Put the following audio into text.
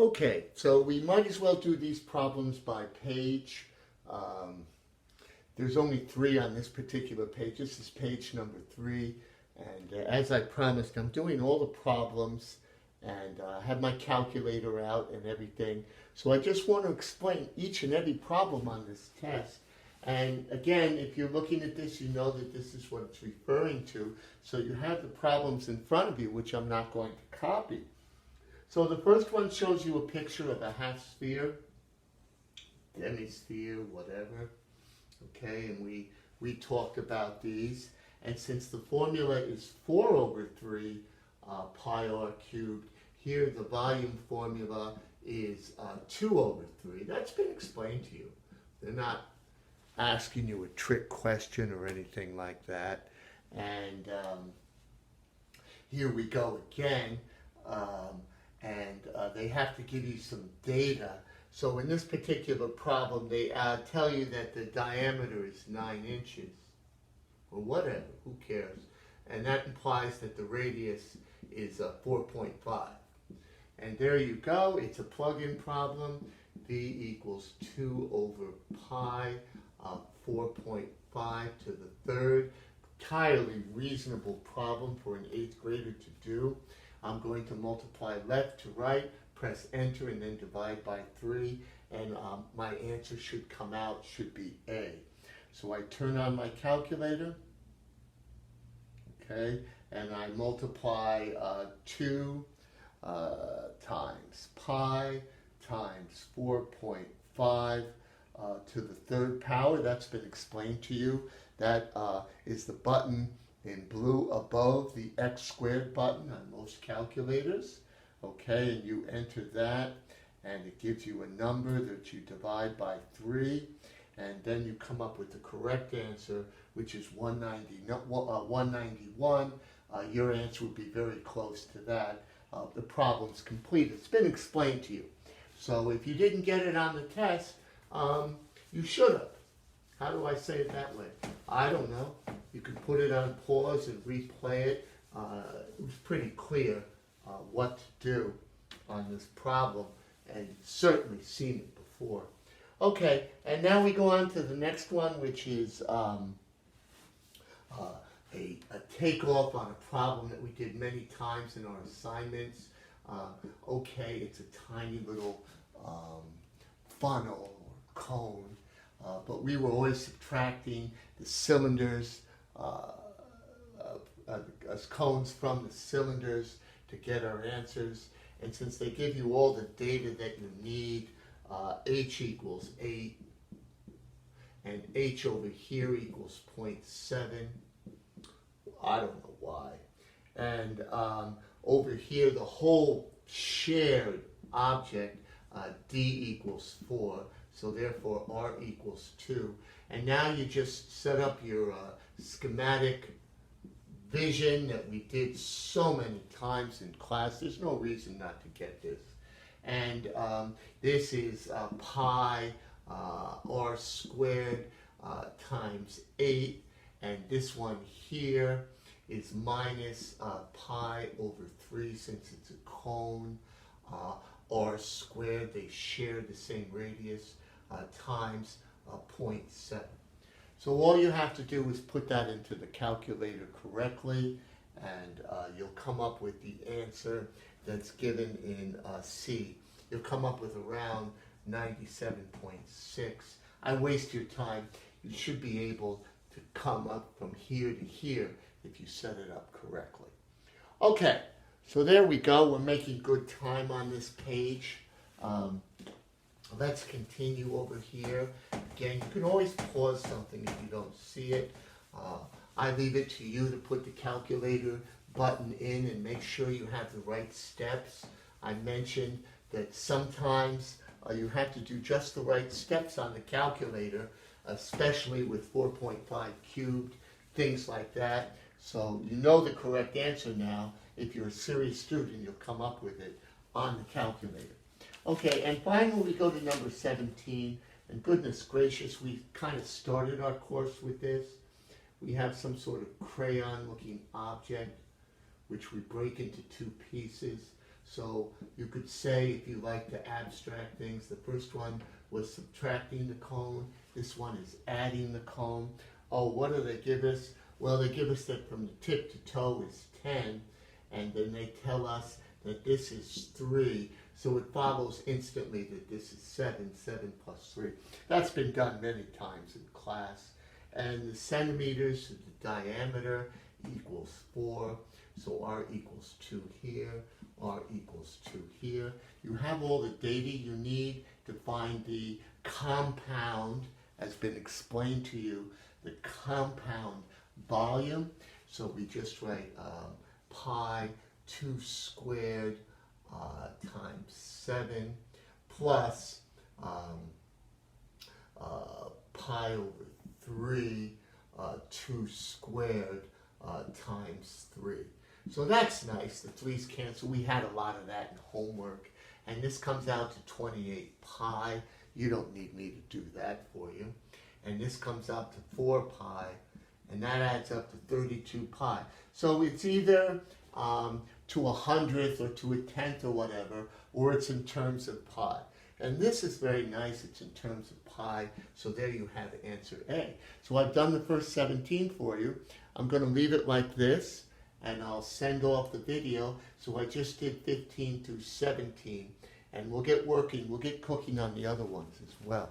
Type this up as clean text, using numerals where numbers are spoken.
Okay, so we might as well do these problems by page. There's only 3 on this particular page. This is page number 3. And as I promised, I'm doing all the problems and have my calculator out and everything. So I just want to explain each and every problem on this test. And again, if you're looking at this, you know that this is what it's referring to. So you have the problems in front of you, which I'm not going to copy. So the first one shows you a picture of a half sphere, demi-sphere, whatever. Okay, and we talked about these. And since the formula is 4 over 3 pi r cubed, here the volume formula is 2 over 3. That's been explained to you. They're not asking you a trick question or anything like that. And here we go again. They have to give you some data. So in this particular problem, they tell you that the diameter is 9 inches, or whatever, who cares? And that implies that the radius is 4.5. And there you go, it's a plug-in problem. V equals 2 over pi, 4.5 to the third. Entirely reasonable problem for an 8th grader to do. I'm going to multiply left to right, press enter, and then divide by 3. And my answer should come out, should be A. So I turn on my calculator, okay, and I multiply 2 times pi times 4.5 to the third power. That's been explained to you. That is the button in blue above the x squared button on most calculators. Okay, and you enter that, and it gives you a number that you divide by 3, and then you come up with the correct answer, which is 191. Your answer would be very close to that. The problem's complete. It's been explained to you. So if you didn't get it on the test, you should have. How do I say it that way? I don't know. You could put it on pause and replay it. It was pretty clear what to do on this problem, and you've certainly seen it before. Okay, and now we go on to the next one, which is a takeoff on a problem that we did many times in our assignments. Okay, it's a tiny little funnel or cone, but we were always subtracting the cylinders, cones from the cylinders to get our answers. And since they give you all the data that you need, h equals 8, and h over here equals 0.7. I don't know why. And over here, the whole shared object, d equals 4. So therefore, r equals 2. And now you just set up your schematic vision that we did so many times in class. There's no reason not to get this. And this is pi r squared times 8. And this one here is minus pi over 3, since it's a cone. R squared, they share the same radius, times 0.7. So all you have to do is put that into the calculator correctly, and you'll come up with the answer that's given in C. You'll come up with around 97.6. I waste your time. You should be able to come up from here to here if you set it up correctly. Okay, so there we go. We're making good time on this page. Let's continue over here. Again, you can always pause something if you don't see it. I leave it to you to put the calculator button in and make sure you have the right steps. I mentioned that sometimes you have to do just the right steps on the calculator, especially with 4.5 cubed, things like that. So you know the correct answer now. If you're a serious student, you'll come up with it on the calculator. Okay, and finally we go to number 17. And goodness gracious, we kind of started our course with this. We have some sort of crayon-looking object, which we break into 2 pieces. So you could say, if you like to abstract things, the first one was subtracting the cone. This one is adding the cone. Oh, what do they give us? Well, they give us that from the tip to toe is 10, and then they tell us that this is 3. So it follows instantly that this is 7, 7 plus 3. That's been done many times in class. And the centimeters, the diameter equals 4. So R equals 2 here, R equals 2 here. You have all the data you need to find the compound, as been explained to you, the compound volume. So we just write pi 2 squared times 7 plus pi over 3 2 squared times 3. So that's nice. The 3's cancel. We had a lot of that in homework. And this comes out to 28 pi. You don't need me to do that for you. And this comes out to 4 pi. And that adds up to 32 pi. So it's either to a hundredth or to a tenth or whatever, or it's in terms of pi. And this is very nice. It's in terms of pi. So there you have answer A. So I've done the first 17 for you. I'm going to leave it like this, and I'll send off the video. So I just did 15 through 17, and we'll get working. We'll get cooking on the other ones as well.